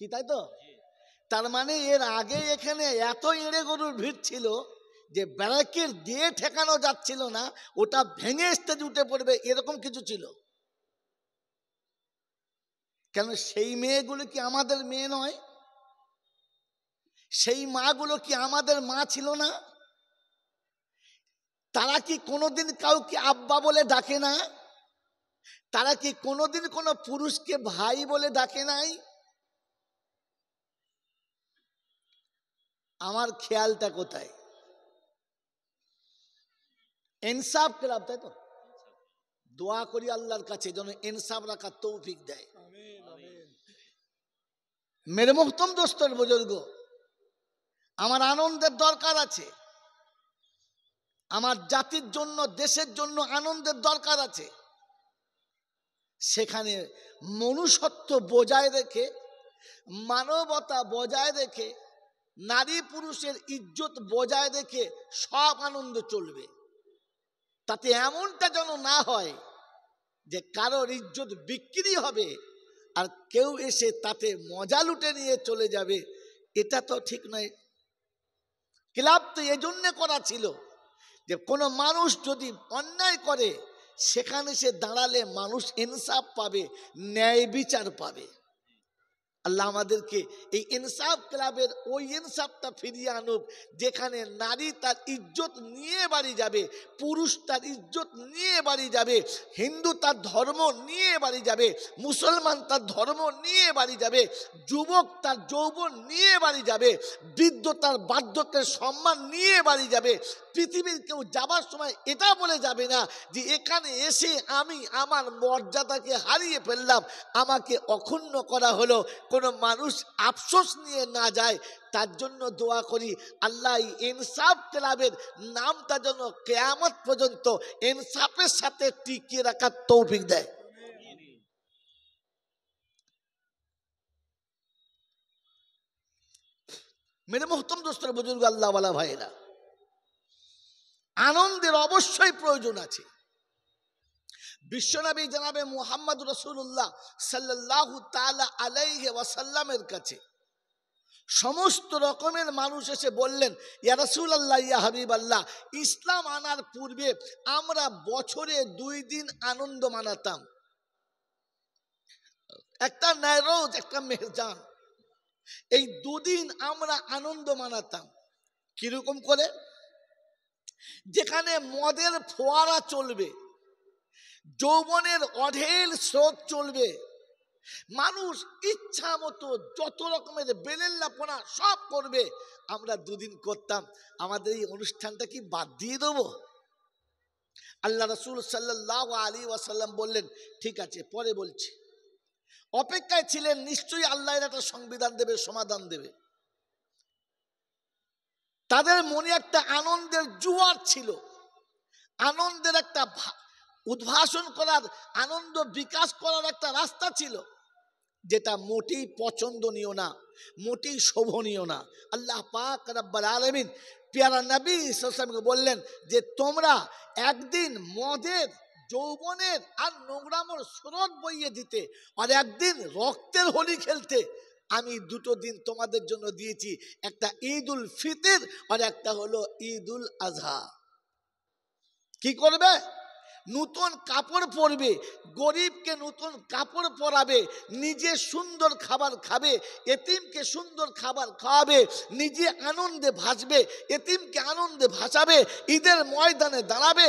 [SPEAKER 1] কি তাই তো? তার মানে এর আগে এখানে এত এড়ে গরুর ভিড় ছিল যে ব্যারিকেড দিয়ে ঠেকানো যাচ্ছিল না, ওটা ভেঙে স্টেজে উঠে পড়বে এরকম কিছু ছিল। কেন সেই মেয়েগুলো কি আমাদের মেয়ে নয়? সেই মাগুলো কি আমাদের মা ছিল না? তারা কি কোনোদিন কাউকে আব্বা বলে ডাকে না? তারা কি কোনোদিন কোনো পুরুষকে ভাই বলে ডাকে নাই? আমার খেয়ালটা কোথায়? ইনসাফ ক্লাব, তাই তো? দোয়া করি আল্লাহর কাছে যেন ইনসাফ রাখার তৌফিক দেয়। মেরে মুহতরম দোস্তর বুজুর্গ, আমার আনন্দের দরকার আছে। আমার জাতির জন্য, দেশের জন্য আনন্দের দরকার আছে। সেখানে মনুষ্যত্ব বজায় রেখে, মানবতা বজায় রেখে, নারী পুরুষের ইজ্জত বজায় রেখে সব আনন্দ চলবে। তাতে এমনটা যেন না হয় যে কারোর ইজ্জত বিক্রি হবে আর কেউ এসে তাতে মজা লুটে নিয়ে চলে যাবে। এটা তো ঠিক নয়। ক্লাব তো এজন্য করা ছিল যে কোনো মানুষ যদি অন্যায় করে সেখানে সে দাঁড়ালে মানুষ ইনসাফ পাবে, ন্যায় বিচার পাবে। আল্লাহ আমাদেরকে এই ইনসাফ ক্লাবের ওই ইনসাফটা ফিরিয়ে আনুক, যেখানে নারী তার ইজ্জত নিয়ে বাড়ি যাবে, পুরুষ তার ইজ্জত নিয়ে বাড়ি যাবে, হিন্দু তার ধর্ম নিয়ে বাড়ি যাবে, মুসলমান তার ধর্ম নিয়ে বাড়ি যাবে, যুবক তার যৌবন নিয়ে বাড়ি যাবে, বৃদ্ধ তার বার্ধক্যের সম্মান নিয়ে বাড়ি যাবে। পৃথিবীর কেউ যাবার সময় এটা বলে যাবে না যে এখানে এসে আমি আমার মর্যাদাকে হারিয়ে ফেললাম, আমাকে অক্ষুণ্ণ করা হলো। কোনো মানুষ আফসোস নিয়ে না যায়। তার জন্য দোয়া করি আল্লাহ ইনসাফ ক্লাবের নামটা যেন কিয়ামত পর্যন্ত ইনসাফের সাথে টিকিয়ে রাখার তৌফিক দেয়। মেরে মুহতরম দোস্তরা বুজুর্গ, আল্লাহ ওয়ালা ভাইরা, আনন্দের অবশ্যই প্রয়োজন আছে। বিশ্বনবী জনাবে মুহাম্মদ রাসূলুল্লাহ সাল্লাল্লাহু তাআলা আলাইহি ওয়াসাল্লামের কাছে সমস্ত রকমের মানুষ এসে বললেন, ইয়া রাসূলুল্লাহ, ইয়া হাবিবাল্লাহ, ইসলাম আনার পূর্বে আমরা বছরে 2 দিন আনন্দ মানাতাম, একটা নওরোজ একটা মেহরজান। এই 2 দিন আমরা আনন্দ মানাতাম। কিরকম করে? যেখানে মদের ফোয়ারা চলবে, যৌবনের অঢেল স্রোত চলবে, মানুষ ইচ্ছা মতো যত রকমের বেলেল্লাপনা সব করবে। আমরা 2 দিন করতাম। আমাদের এই অনুষ্ঠানটা কি বাদ দিয়ে দেবো? আল্লাহ রাসূল সাল্লাল্লাহু আলাইহি ওয়াসাল্লাম বললেন, ঠিক আছে, পরে বলছি। অপেক্ষায় ছিলেন, নিশ্চয়ই আল্লাহ এর একটা সংবিধান দেবে, সমাধান দেবে। তাদের মনে একটা আনন্দের জোয়ার ছিল, আনন্দের একটা উদ্ভাসন করার, আনন্দ বিকাশ করার একটা রাস্তা ছিল, যেটা মোটেই পছন্দনীয় না, মোটেই শোভনীয় না। আল্লাহ পাক রব্বুল আলামিন প্যারা নবী সাল্লাল্লাহু আলাইহি ওয়াসাল্লামকে বললেন যে তোমরা একদিন মদের, যৌবনের আর নোংরামোর স্রোত বইয়ে দিতে, আর একদিন রক্তের হোলি খেলতে। আমি 2 দিন তোমাদের জন্য দিয়েছি, একটা ঈদুল ফিতর আর একটা হলো ঈদুল আজহা। কি করবে? নতুন কাপড় পরবে, গরিবকে নতুন কাপড় পরাবে, নিজে সুন্দর খাবার খাবে, এতিমকে সুন্দর খাবার খাওয়াবে, নিজে আনন্দে ভাসবে, এতিমকে আনন্দে ভাসাবে, ঈদের ময়দানে দাঁড়াবে।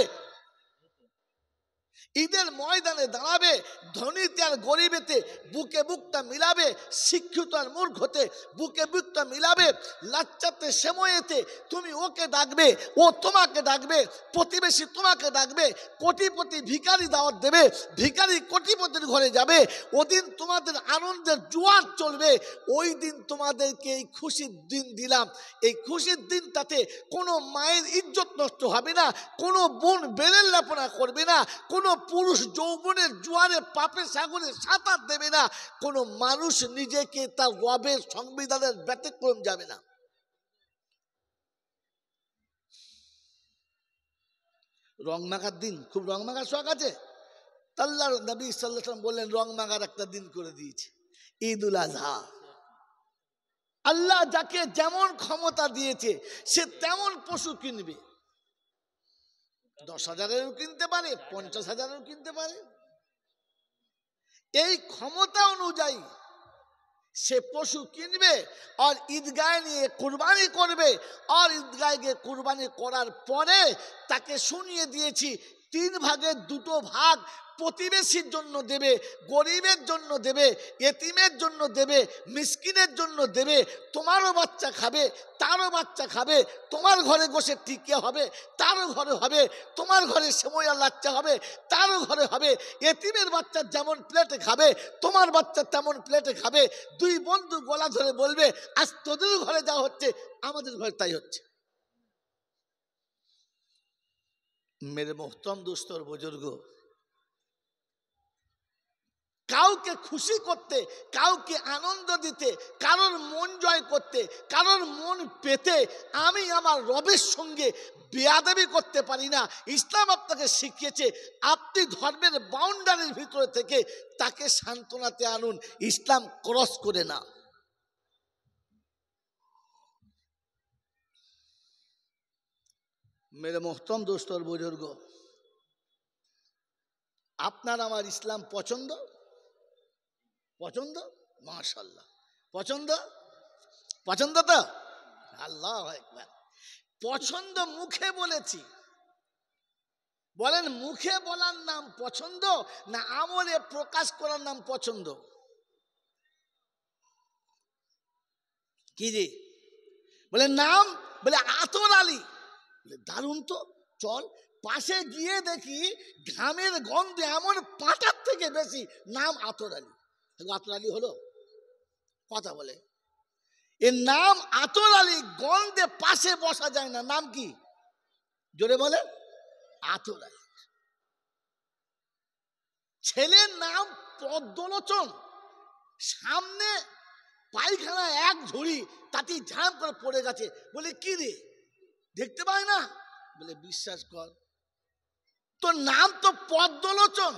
[SPEAKER 1] ঈদের ময়দানে দাঁড়াবে, ধনীতে আর গরিবেতে বুকে বুকটা মিলাবে, শিক্ষিত আর মূর্খতে বুকে বুকটা মিলাবে, লাচ্চাতে সেময়েতে তুমি ওকে ডাকবে, ও তোমাকে ডাকবে, প্রতিবেশী তোমাকে ডাকবে, কোটিপতি ভিখারি দাওয়াত দেবে, ভিখারি কোটিপতির ঘরে যাবে। ওদিন তোমাদের আনন্দের জোয়ার চলবে। ওই দিন তোমাদেরকে এই খুশির দিন দিলাম। এই খুশির দিনটাতে কোনো মায়ের ইজ্জত নষ্ট হবে না, কোনো বোন বেলের লাপনা করবে না, কোনো পুরুষ যৌবনের জোয়ারে পাপের সাগরে সাঁতার দেবে না, কোনো মানুষ নিজেকে তার রবের সংবিধানের ব্যতিক্রম যাবে না। রং মাখার দিন, খুব রং মাখার শখ আছে, আল্লাহর নবী সাল্লাল্লাহু আলাইহি ওয়াসাল্লাম বললেন রং মাখার একটা দিন করে দিয়েছে, ঈদুল আজহা। আল্লাহ যাকে যেমন ক্ষমতা দিয়েছে সে তেমন পশু কিনবে। 10,000-এরও কিনতে পারে, 50,000-এরও কিনতে পারে। এই ক্ষমতা অনুযায়ী সে পশু কিনবে আর ঈদগাহে নিয়ে কুরবানি করবে। আর ঈদগাহে গিয়ে কুরবানি করার পরে তাকে শুনিয়ে দিয়েছি 3 ভাগের 2 ভাগ প্রতিবেশীর জন্য দেবে, গরিবের জন্য দেবে, এতিমের জন্য দেবে, মিসকিনের জন্য দেবে। তোমারও বাচ্চা খাবে, তারও বাচ্চা খাবে, তোমার ঘরে গোশে টিকে হবে, তারও ঘরে হবে, তোমার ঘরে সেময়া লাচ্চা হবে, তারও ঘরে হবে। এতিমের বাচ্চা যেমন প্লেটে খাবে, তোমার বাচ্চা তেমন প্লেটে খাবে। 2 বন্ধু গলা ধরে বলবে আজ তোদের ঘরে যা হচ্ছে আমাদের ঘরে তাই হচ্ছে। মেরে মোহতরম দোস্তর বুজুর্গ, কাউকে খুশি করতে, কাউকে আনন্দ দিতে, কারোর মন জয় করতে, কারোর মন পেতে আমি আমার রবের সঙ্গে বেয়াদবি করতে পারি না। ইসলাম আপনাকে শিখিয়েছে আপনি ধর্মের বাউন্ডারির ভিতরে থেকে তাকে সান্ত্বনাতে আনুন, ইসলাম ক্রস করে না। মেরে মোহতরম দোস্তর বুজুর্গ, আপনার আমার ইসলাম পছন্দ? পছন্দ? মাশাআল্লাহ, পছন্দ? পছন্দ তো? আল্লাহু আকবার। পছন্দ মুখে বলেছি, বলেন মুখে বলার নাম পছন্দ না আমলে প্রকাশ করার নাম পছন্দ? কি রে বলে নাম? বলে আতর আলী। বলে দারুণ তো, চল। পাশে গিয়ে দেখি ঘামের গন্ধ এমন পাটার থেকে বেশি, নাম আতর আলী। আতর আলী হলো? কথা বলে এর নাম আতর আলী, গন্ধে পাশে বসা যায় না, নাম কি? জোরে বলে আতর আলী। ছেলের নাম পদ্মলোচন, সামনে পায়খানা এক ঝুড়ি, তাতে ঝাঁপ করে পড়ে গেছে। বলে কি রে দেখতে পায় না? বলে বিশ্বাস কর তোর নাম তো পদ্মলোচন,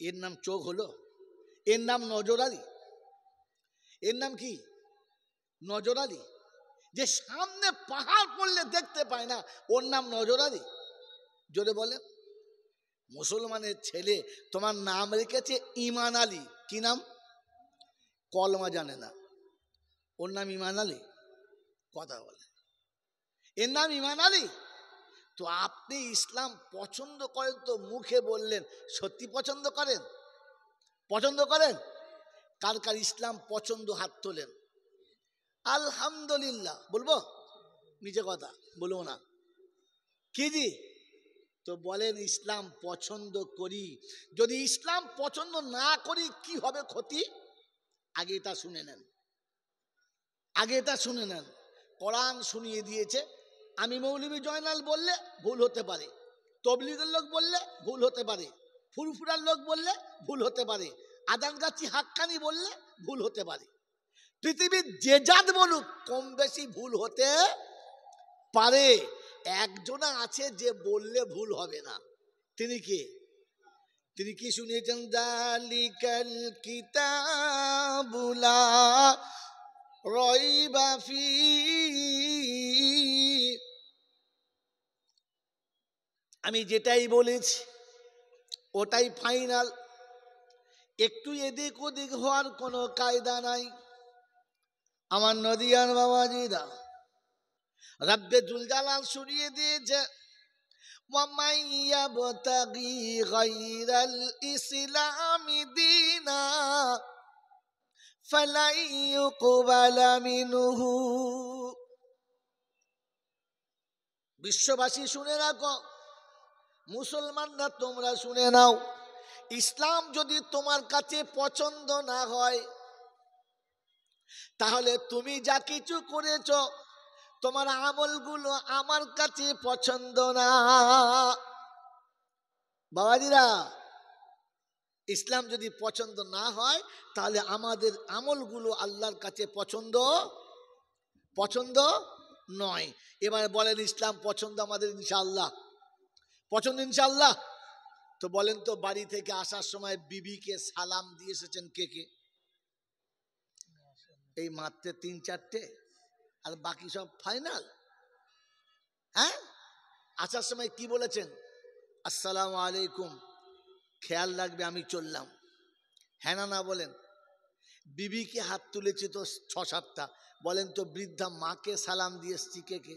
[SPEAKER 1] এর নাম চোখ হলো? এর নাম নজর আলী। এর নাম কি? নজর আলী। যে সামনে পাহাড় পড়লে দেখতে পায় না, ওর নাম নজর আলী? জোরে বলে। মুসলমানের ছেলে তোমার নাম রেখেছে ইমান আলী, কি নাম? কলমা জানে না, ওর নাম ইমান আলী? কথা বলে এর নাম ইমান আলী। তো আপনি ইসলাম পছন্দ করেন তো মুখে বললেন, সত্যি পছন্দ করেন? পছন্দ করেন? কার কার ইসলাম পছন্দ হাত তোলেন। আলহামদুলিল্লাহ বলবো? নিচে কথা বলবো না কি জি? তো বলেন ইসলাম পছন্দ করি। যদি ইসলাম পছন্দ না করি কি হবে ক্ষতি? আগে এটা শুনে নেন, আগে এটা শুনে নেন। কোরআন শুনিয়ে দিয়েছে। আমি মৌলভী জয়নাল বললে ভুল হতে পারে, তবলিগের লোক বললে ভুল হতে পারে, ফুরফুরার লোক বললে ভুল হতে পারে, আদানগাছি হাক্কানি বললে ভুল হতে পারে। পৃথিবীর যে জাত বলুক কম বেশি ভুল হতে পারে। একজনা আছে যে বললে ভুল হবে না, তিনি কি? তিনি কি শুনিয়েছেন? যালিকাল কিতাবু লা রাইবা ফীহি। আমি যেটাই বলেছি ওটাই ফাইনাল, একটু এদিক ওদিক হওয়ার কোনো কায়দা নাই। আমার নদিয়ার বাবাজিরা, রাব্বে জুল জালাল শুনিয়ে দিয়েছে ومن يبتغي غير الإسلام دينا فلن يقبل منه। বিশ্ববাসী শুনে রাখো, মুসলমানরা তোমরা শুনে নাও, ইসলাম যদি তোমার কাছে পছন্দ না হয় তাহলে তুমি যা কিছু করেছ তোমার আমলগুলো আমার কাছে পছন্দ না। বাবাজিরা, ইসলাম যদি পছন্দ না হয় তাহলে আমাদের আমলগুলো আল্লাহর কাছে পছন্দ নয়। এবার বলেন ইসলাম পছন্দ আমাদের ইনশাআল্লাহ? পছন্দ ইনশাআল্লাহ? তো বলেন তো, বাড়ি থেকে আসার সময় বিবিকে সালাম দিয়ে এসেছেন কে কে? এই মাত্র 3-4টে, আর বাকি সব ফাইনাল। হ্যাঁ, আসার সময় কি বলেছেন? আসসালামু আলাইকুম, খেয়াল রাখবে, আমি চললাম। হ্যাঁ না বলেন? বিবিকে হাত তুলেছি তো 6-7টা, বলেন তো বৃদ্ধা মাকে সালাম দিয়ে এসছি কে কে?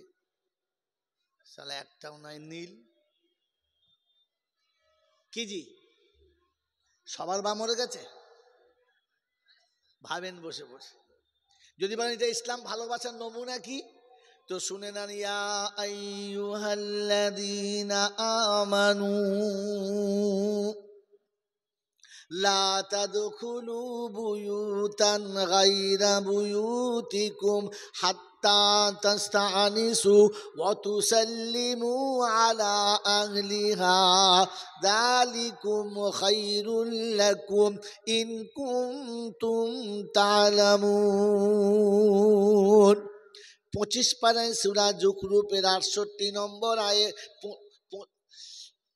[SPEAKER 1] সালা একটাও নাই, নীল। কি জি, সবার বা মরে গেছে? ভাবেন বসে বসে। যদি বলেন এটা ইসলাম ভালোবাসার নমুনা কি, তো শুনে নেন, ইয়া আইয়ুহাল্লাযীনা আমানু লা তাদখুলু বুয়ুতান গায়রা বুয়ুতিকুম হাত্তা তাস্তানিসু ওয়া তুসাল্লিমু আলা আহলিহা যালিকুম খায়রুল লাকুম ইন কুনতুম তা'লামুন। 25 পারায় সূরা যুখরুফের 68 নম্বর আয়াত,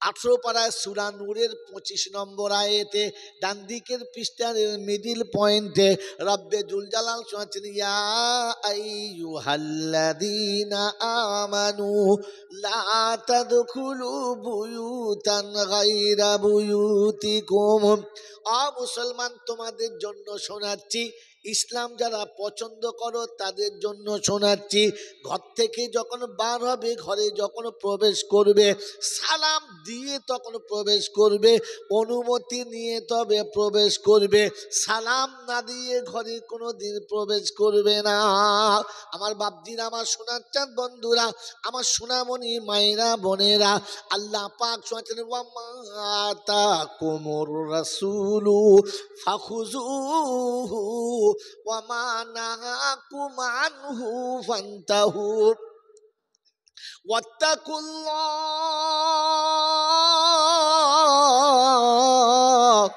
[SPEAKER 1] 18 পারায় সূরা নূরের 25 নম্বর আয়াতে ডান দিকের পৃষ্ঠার মিডল পয়েন্টে রব্বে জুল জালাল শোনাচ্ছেন, ইয়া আইয়ুহাল্লাযীনা আমানু লা তাদখুলু বুয়ুতান গায়রা বুয়ুতিকুম। মুসলমান, তোমাদের জন্য শোনাচ্ছি, ইসলাম যারা পছন্দ করো তাদের জন্য শোনাচ্ছি, ঘর থেকে যখন বার হবে, ঘরে যখন প্রবেশ করবে, সালাম দিয়ে তখন প্রবেশ করবে, অনুমতি নিয়ে তবে প্রবেশ করবে। সালাম না দিয়ে ঘরে কোনো দিন প্রবেশ করবে না। আমার বাপজিরা, আমার শোনাচ্ছেন বন্ধুরা, আমার সোনামণি মায়েরা বোনেরা, আল্লাহ পাক শোনাচ্ছেন, ওয়া মা আতাকুমুর রাসূলু ফাখুযুহু ওয়া মা নাহাকুম আনহু ফান্তাহু ওয়াত্তাকুল্লাহ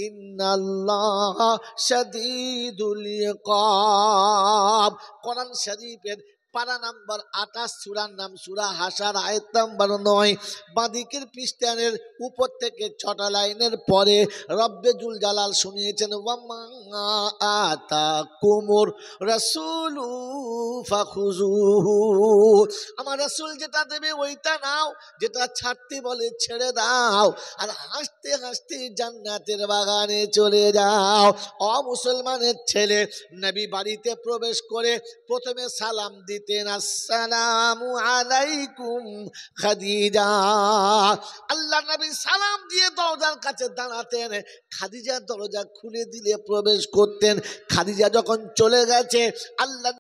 [SPEAKER 1] ইন্নাল্লাহা শাদীদুল ইকাব। কোরআন শরীফের পারা নাম্বার 28, সূরার নাম সূরা হাশর, আয়াত নাম্বার 9। বাঁদিকের পৃষ্ঠানের উপর থেকে 6টা লাইনের পরে রব্বে জুল জালাল শুনিয়েছেন, ওয়া মা আতাকুমুর রাসূলু ফাখুযুহু। আমার রাসূল যেটা দেবে ওইটা নাও, যেটা ছাড়তে বলে ছেড়ে দাও, আর হাসতে হাসতে জান্নাতের বাগানে চলে যাও। মুসলমানের ছেলে নবী বাড়িতে প্রবেশ করে প্রথমে সালাম দিতেন, আসসালামু আলাইকুম খাদিজা। আল্লাহ নবী সালাম দিয়ে দরজার কাছে দাঁড়াতেন, খাদিজা দরজা খুলে দিলে প্রবেশ করতেন। খাদিজা যখন চলে গেছে, আল্লাহ